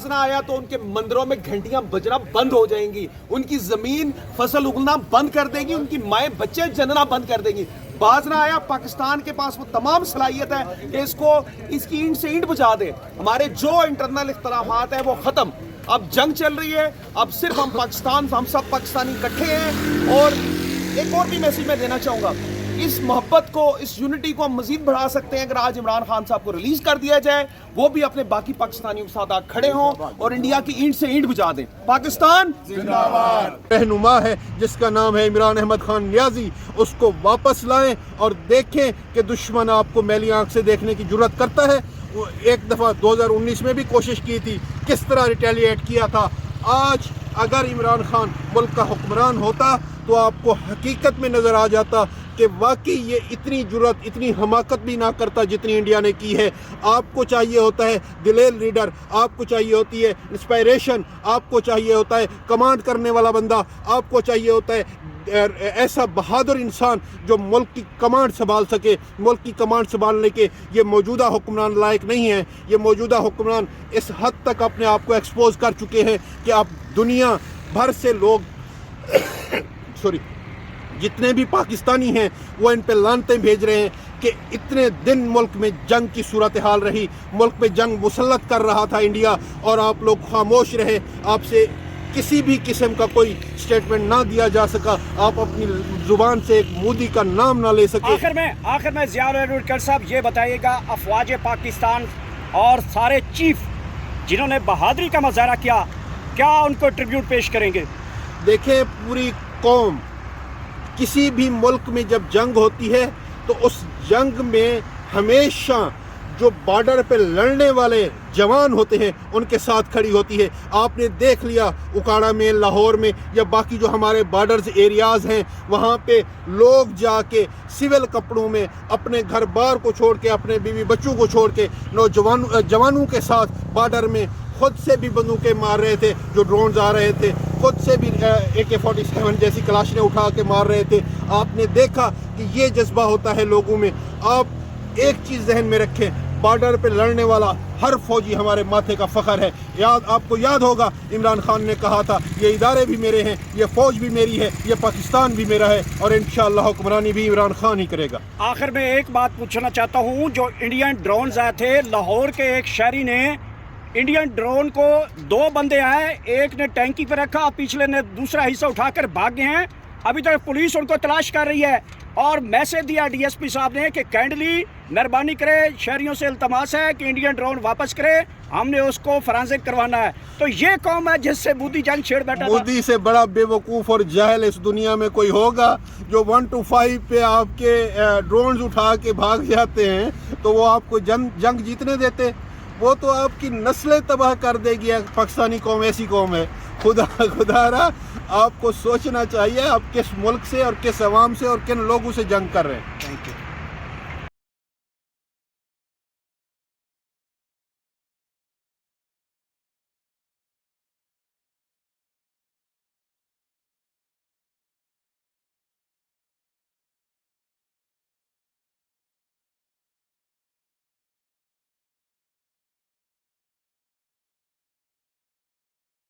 نہ آیا تو ان کے مندروں میں گھنٹیاں بجنا بند ہو جائیں گی، ان کی زمین فصل اگنا بند کر دے گی، ان کی مائیں بچے جننا بند کر دیں گی۔ باز نہ آیا پاکستان کے پاس وہ تمام صلاحیت ہے کہ اس کی اینٹ سے اینٹ بجا دے۔ ہمارے جو انٹرنل اختلافات ہیں وہ ختم، اب جنگ چل رہی ہے، اب صرف ہم سب پاکستانی اکٹھے ہیں۔ اور ایک اور بھی میسیج میں دینا چاہوں گا، اس محبت کو، اس یونٹی کو ہم مزید بڑھا سکتے ہیں اگر آج عمران خان صاحب کو ریلیز کر دیا جائے، وہ بھی اپنے باقی پاکستانیوں کے ساتھ کھڑے ہوں اور انڈیا کی اینٹ سے اینٹ بجا دیں۔ پاکستان زندہ باد۔ رہنما ہے جس کا نام ہے عمران احمد خان نیازی، اس کو واپس لائیں اور دیکھیں کہ دشمن آپ کو میلی آنکھ سے دیکھنے کی جرات کرتا ہے۔ وہ ایک دفعہ 2019 میں بھی کوشش کی تھی، کس طرح ریٹیلیٹ کیا تھا۔ آج اگر عمران خان ملک کا حکمران ہوتا تو آپ کو حقیقت میں نظر آ جاتا کہ واقعی یہ اتنی جرات، اتنی حماقت بھی نہ کرتا جتنی انڈیا نے کی ہے۔ آپ کو چاہیے ہوتا ہے دلیر لیڈر، آپ کو چاہیے ہوتی ہے انسپائریشن، آپ کو چاہیے ہوتا ہے کمانڈ کرنے والا بندہ، آپ کو چاہیے ہوتا ہے ایسا بہادر انسان جو ملک کی کمانڈ سنبھال سکے۔ ملک کی کمانڈ سنبھالنے کے یہ موجودہ حکمران لائق نہیں ہیں۔ یہ موجودہ حکمران اس حد تک اپنے آپ کو ایکسپوز کر چکے ہیں کہ اب دنیا بھر سے لوگ جتنے بھی پاکستانی ہیں وہ ان پہ لانتیں بھیج رہے ہیں کہ اتنے دن ملک میں جنگ کی صورتحال رہی، ملک پہ جنگ مسلط کر رہا تھا انڈیا، اور آپ لوگ خاموش رہے، آپ سے کسی بھی قسم کا کوئی سٹیٹمنٹ نہ دیا جا سکا، آپ اپنی زبان سے ایک مودی کا نام نہ لے سکے۔ آخر میں ضیاء الرحمن صاحب یہ بتائیے گا، افواج پاکستان اور سارے چیف جنہوں نے بہادری کا مظاہرہ کیا، کیا ان کو ٹریبیوٹ پیش کریں گے؟ دیکھیں، پوری قوم، کسی بھی ملک میں جب جنگ ہوتی ہے تو اس جنگ میں ہمیشہ جو بارڈر پہ لڑنے والے جوان ہوتے ہیں ان کے ساتھ کھڑی ہوتی ہے۔ آپ نے دیکھ لیا اکاڑا میں، لاہور میں، یا باقی جو ہمارے بارڈرز ایریاز ہیں، وہاں پہ لوگ جا کے سول کپڑوں میں اپنے گھر بار کو چھوڑ کے، اپنے بیوی بچوں کو چھوڑ کے جوانوں کے ساتھ بارڈر میں خود سے بھی بندوقیں مار رہے تھے جو ڈرونز آ رہے تھے، خود سے بھی AK-47 جیسی کلاشنیں اٹھا کے مار رہے تھے۔ آپ نے دیکھا کہ یہ جذبہ ہوتا ہے لوگوں میں۔ آپ ایک چیز ذہن میں رکھیں، بارڈر پہ لڑنے والا ہر فوجی ہمارے ماتھے کا فخر ہے۔ آپ کو یاد ہوگا عمران خان نے کہا تھا یہ ادارے بھی میرے ہیں، یہ فوج بھی میری ہے، یہ پاکستان بھی میرا ہے، اور انشاءاللہ حکمرانی بھی عمران خان ہی کرے گا۔ آخر میں ایک بات پوچھنا چاہتا ہوں، جو انڈین ڈرونز آئے تھے، لاہور کے ایک شہری نے انڈین ڈرون کو، 2 بندے آئے، ایک نے ٹینکی پہ رکھا، پچھلے نے دوسرا حصہ اٹھا کر بھاگ گئے ہیں۔ ابھی تک پولیس ان کو تلاش کر رہی ہے، اور میسج دیا DSP صاحب نے کہ کینڈلی مہربانی کرے، شہریوں سے التماس ہے کہ انڈین ڈرون واپس کرے، ہم نے اس کو فرانزک کروانا ہے۔ تو یہ قوم ہے جس سے مودی جنگ چھیڑ بیٹھا تھا۔ مودی سے بڑا بے وقوف اور جاہل اس دنیا میں کوئی ہوگا جو 1 to 5 پہ آپ کے ڈرونز اٹھا کے بھاگ جاتے ہیں تو وہ آپ کو جنگ جیتنے دیتے؟ وہ تو آپ کی نسلیں تباہ کر دے گی۔ پاکستانی قوم ایسی قوم ہے، خدا را آپ کو سوچنا چاہیے آپ کس ملک سے اور کس عوام سے اور کن لوگوں سے جنگ کر رہے ہیں۔ Thank you.